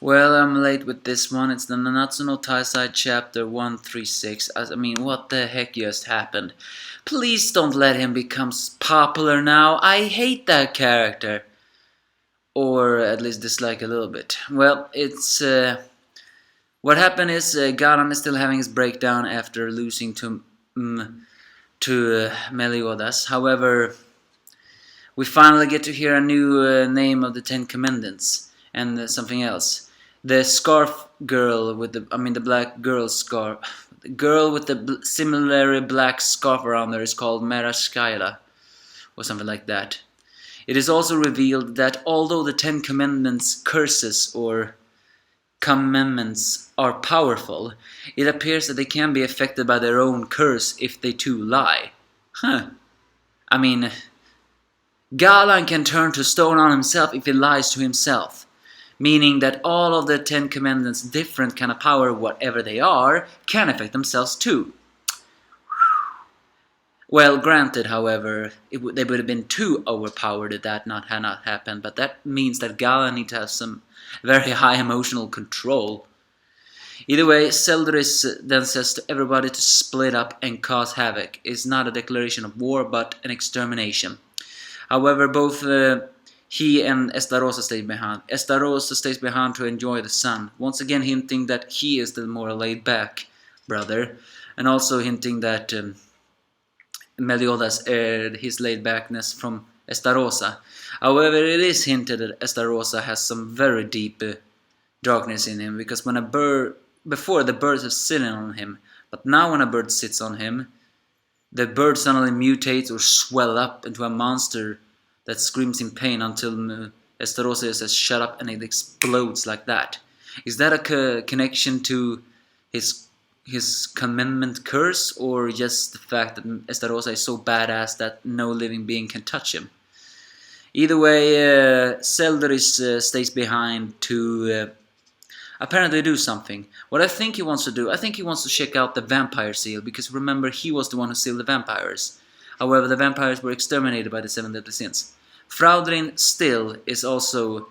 Well, I'm late with this one. It's the Nanatsu no Taizai chapter 136. I mean, what the heck just happened? Please don't let him become popular now. I hate that character. Or at least dislike a little bit. Well, it's... what happened is Garan is still having his breakdown after losing to Meliodas. However, we finally get to hear a new name of the Ten Commendants and something else. The scarf girl with the black girl scarf. The girl with the similarly black scarf around her is called Merascylla, or something like that. It is also revealed that although the Ten Commandments curses or commandments are powerful, it appears that they can be affected by their own curse if they too lie. I mean, Galan can turn to stone on himself if he lies to himself, meaning that all of the Ten Commandments' different kind of power, whatever they are, can affect themselves too. Well, granted, however, they would have been too overpowered if that had not happened, but that means that Galan needs to have some very high emotional control. Either way, Selderis then says to everybody to split up and cause havoc. It's not a declaration of war, but an extermination. However, both he and Estarossa stay behind. Estarossa stays behind to enjoy the sun, once again hinting that he is the more laid-back brother, and also hinting that Meliodas aired his laid-backness from Estarossa. However, it is hinted that Estarossa has some very deep darkness in him, because when before the birds have sitting on him, but now when a bird sits on him, the bird suddenly mutates or swells up into a monster that screams in pain until Estarossa says shut up and it explodes like that. Is that a connection to his commandment curse, or just the fact that Estarossa is so badass that no living being can touch him? Either way, Selderis stays behind to apparently do something. What I think he wants to do, I think he wants to check out the vampire seal, because remember, he was the one who sealed the vampires. However, the vampires were exterminated by the 7 deadly sins. Fraudrin still is also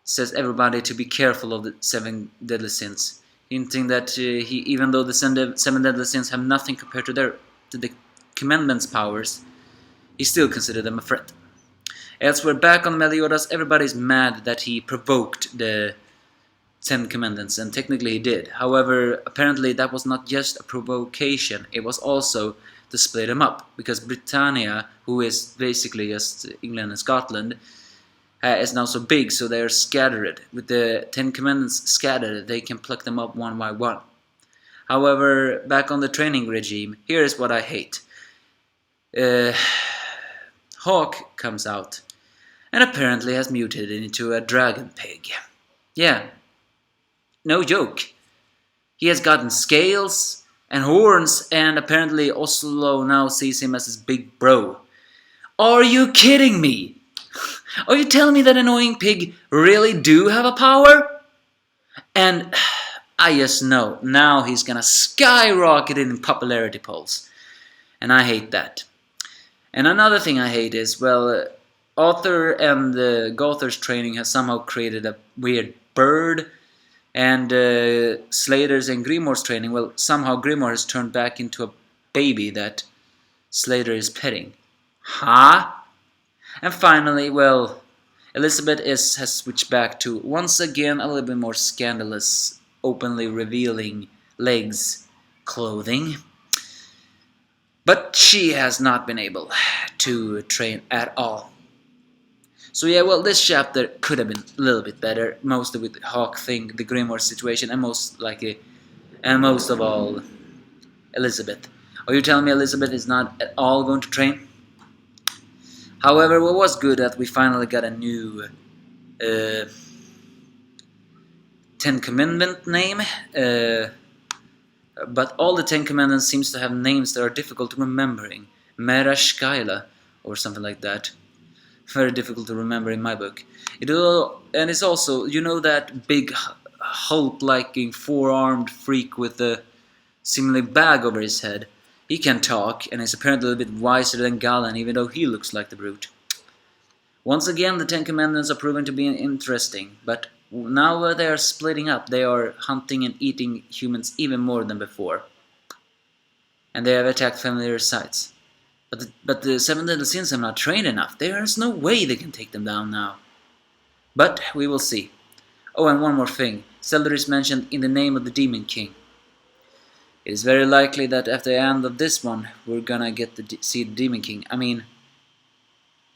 says everybody to be careful of the 7 deadly sins, hinting that even though the 7 deadly sins have nothing compared to the commandments' powers, he still considers them a threat. Elsewhere, back on Meliodas, everybody's mad that he provoked the 10 Commendants, and technically he did. However, apparently that was not just a provocation, it was also to split them up, because Britannia, who is basically just England and Scotland, is now so big, so they are scattered. With the 10 Commandants scattered, they can pluck them up one by one. However, back on the training regime, here is what I hate. Hawk comes out, and apparently has mutated into a dragon pig. Yeah, no joke. He has gotten scales and horns, and apparently Oslo now sees him as his big bro. Are you kidding me? Are you telling me that annoying pig really do have a power? And I just know, now he's gonna skyrocket in popularity polls. And I hate that. And another thing I hate is, well, Author and Gothar's training has somehow created a weird bird, and Slater's and Grimoire's training, well, somehow Grimoire has turned back into a baby that Slater is petting. Huh? And finally, well, Elizabeth has switched back to, once again, a little bit more scandalous, openly revealing legs clothing. But she has not been able to train at all. So yeah, well, this chapter could have been a little bit better, mostly with the Hawk thing, the Grimoire situation, and most of all, Elizabeth. Are you telling me Elizabeth is not at all going to train? However, what was good that we finally got a new 10 Commandment name, but all the 10 Commandments seems to have names that are difficult to remembering. Merascylla, or something like that. Very difficult to remember in my book. And it's also, you know, that big Hulk-liking four-armed freak with a seemingly bag over his head. He can talk, and is apparently a little bit wiser than Galan, even though he looks like the brute. Once again, the 10 Commandments are proven to be interesting, but Now they are splitting up. They are hunting and eating humans even more than before. And they have attacked familiar sites. But the Seven Deadly Sins are not trained enough. There is no way they can take them down now. But we will see. Oh, and one more thing. Zelda is mentioned in the name of the Demon King. It is very likely that at the end of this one, we're gonna get to see the Demon King. I mean,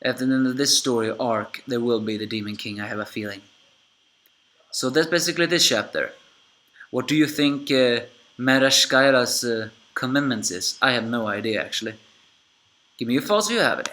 at the end of this story arc, there will be the Demon King, I have a feeling. So that's basically this chapter. What do you think Merascyllas Commandments is? I have no idea, actually. Give me your thoughts if you have it.